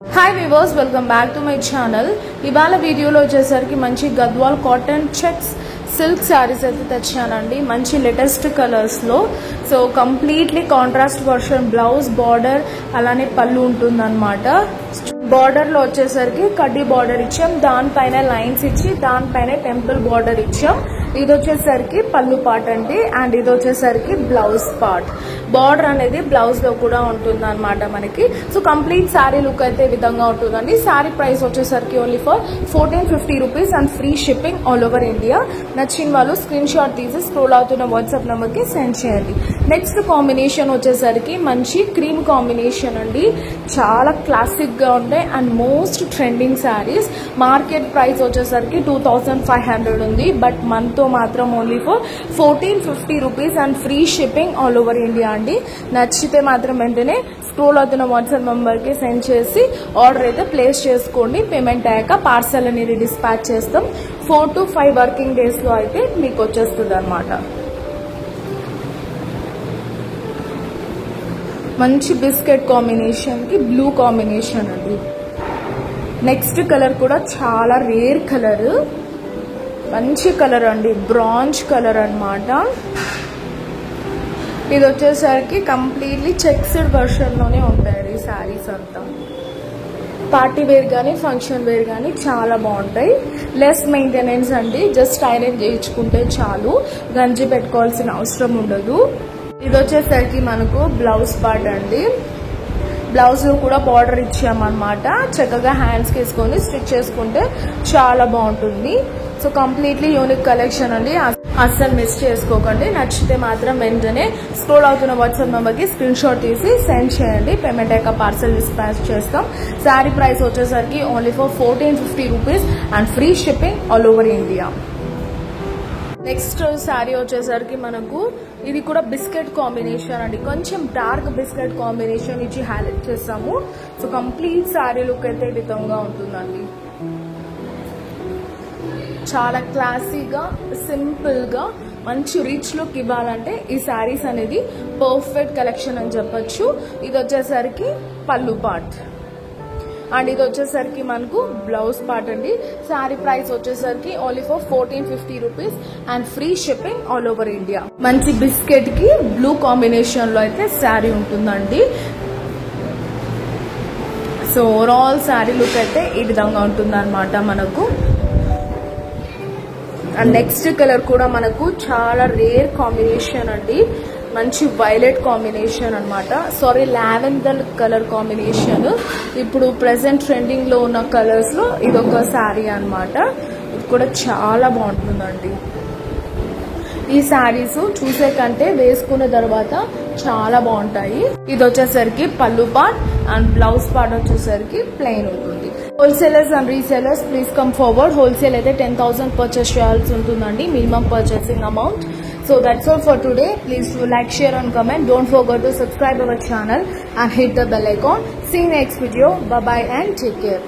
Hi viewers, welcome back to my channel. ఇవాళ వీడియోలో వచ్చేసరికి మంచి Gadwal cotton checks silk saris అయితే తెచ్చానండి. మంచి లేటెస్ట్ కలర్స్ లో. So completely contrast version blouse border అలానే పళ్ళు ఉంటుందన్నమాట. బార్డర్ లో వచ్చేసరికి కడ్డీ బార్డర్ ఇచ్చాం, దానిపైన లైన్స్ ఇచ్చి దానిపైన టెంపుల్ బార్డర్ ఇచ్చాం. ఇది వచ్చేసరికి పళ్ళు పార్ట్ అండి అండ్ ఇది వచ్చేసరికి బ్లౌజ్ పార్ట్. బార్డర్ అనేది బ్లౌజ్ లో కూడా ఉంటుంది అనమాట మనకి. సో కంప్లీట్ శారీ లుక్ అయితే ఈ విధంగా ఉంటుందండి. శారీ ప్రైస్ వచ్చేసరికి only for 1450 rupees and free shipping all over India. నచ్చిన వాళ్ళు స్క్రీన్ షాట్ తీసి స్క్రోల్ అవుతున్న వాట్సాప్ నెంబర్ కి సెండ్ చేయండి. నెక్స్ట్ కాంబినేషన్ వచ్చేసరికి మంచి క్రీమ్ కాంబినేషన్ అండి. చాలా క్లాసిక్ గా ఉంటాయి and most trending saris. Market price వచ్చేసరికి 2500 ఉంది, బట్ మనతో మాత్రం only for 1450 rupees and free shipping all over India అండి. నచ్చితే మాత్రం వెంటనే స్క్రోల్ అవుతున్న వాట్సాప్ నెంబర్ కి సెండ్ చేసి ఆర్డర్ అయితే ప్లేస్ చేసుకోండి. పేమెంట్ అయ్యాక పార్సల్ అనేది డిస్పాచ్ చేస్తాం. 4 to 5 వర్కింగ్ డేస్ లో అయితే మీకు వచ్చేస్తుంది అనమాట. మంచి బిస్కెట్ కాంబినేషన్ కి బ్లూ కాంబినేషన్ అండి. నెక్స్ట్ కలర్ కూడా చాలా రేర్ కలర్, మంచి కలర్ అండి, బ్రాంజ్ కలర్ అన్నమాట. ఇది వచ్చేసరికి కంప్లీట్లీ చెక్స్డ్ వర్షన్ లోనే ఉంటాయి ఈ శారీస్ అంతా. పార్టీ వేర్ కానీ ఫంక్షన్ వేర్ కానీ చాలా బాగుంటాయి. లెస్ మెయింటెనెన్స్ అండి, జస్ట్ ఐరన్ చేయించుకుంటే చాలు, గంజి పెట్టుకోవాల్సిన అవసరం ఉండదు. ఇది వచ్చేసరికి మనకు బ్లౌజ్ పార్ట్ అండి. బ్లౌజ్ లో కూడా బార్డర్ ఇచ్చామన్నమాట. చక్కగా హ్యాండ్స్ కి వేసుకొని స్టిచ్ చేసుకుంటే చాలా బాగుంటుంది. సో కంప్లీట్లీ యూనిక్ కలెక్షన్ అండి, అస్సలు మిస్ చేసుకోకండి. నచ్చితే మాత్రం వెంటనే స్క్రోల్ అవుతున్న వాట్సాప్ నెంబర్ కి స్క్రీన్ షాట్ తీసి సెండ్ చేయండి. పేమెంట్ అయ్యాక పార్సల్ డిస్పాచ్ చేస్తాం. శారీ ప్రైస్ వచ్చేసరికి only for 1450 rupees and free shipping all over India. Next sari వచ్చేసరికి మనకు ఇది కూడా బిస్కెట్ కాంబినేషన్ అండి. కొంచెం డార్క్ బిస్కెట్ కాంబినేషన్ ఇచ్చి హైలైట్ చేస్తాము. సో కంప్లీట్ శారీ లుక్ అయితే ఈ విధంగా ఉంటుందండి. చాలా క్లాసీగా సింపుల్ గా మంచి రిచ్ లుక్ ఇవ్వాలంటే ఈ శారీస్ అనేది పర్ఫెక్ట్ కలెక్షన్ అని చెప్పొచ్చు. ఇది వచ్చేసరికి పళ్ళు పార్ట్ అండ్ ఇది వచ్చేసరికి మనకు బ్లౌజ్ పార్ట్ అండి. శారీ ప్రైస్ వచ్చేసరికి only for 1450 rupees and free shipping all over India. మంచి బిస్కెట్ కి బ్లూ కాంబినేషన్ లో అయితే శారీ ఉంటుందండి. సో ఓవరాల్ శారీ లుక్ అయితే ఈ విధంగా ఉంటుంది అనమాట మనకు. అండ్ నెక్స్ట్ కలర్ కూడా మనకు చాలా రేర్ కాంబినేషన్ అండి. మంచి వైలెట్ కాంబినేషన్ అనమాట. Sorry, lavender colour combination. ఇప్పుడు ప్రెసెంట్ ట్రెండింగ్ లో ఉన్న కలర్స్ లో ఇదొక శారీ అనమాట. ఇది కూడా చాలా బాగుంటుందండి. ఈ శారీస్ చూసే కంటే వేసుకున్న తర్వాత చాలా బాగుంటాయి. ఇది వచ్చేసరికి పళ్ళు పార్ట్ అండ్ బ్లౌజ్ పార్ట్ వచ్చేసరికి ప్లెయిన్ ఉంటుంది. Wholesalers and resellers please come forward. Wholesale అయితే 10,000 పర్చేస్ చేయాల్సి ఉంటుందండి, minimum purchasing amount. So that's all for today. Please do like, share and comment. Don't forget to subscribe our channel and hit the bell icon. See you next video. Bye bye and take care.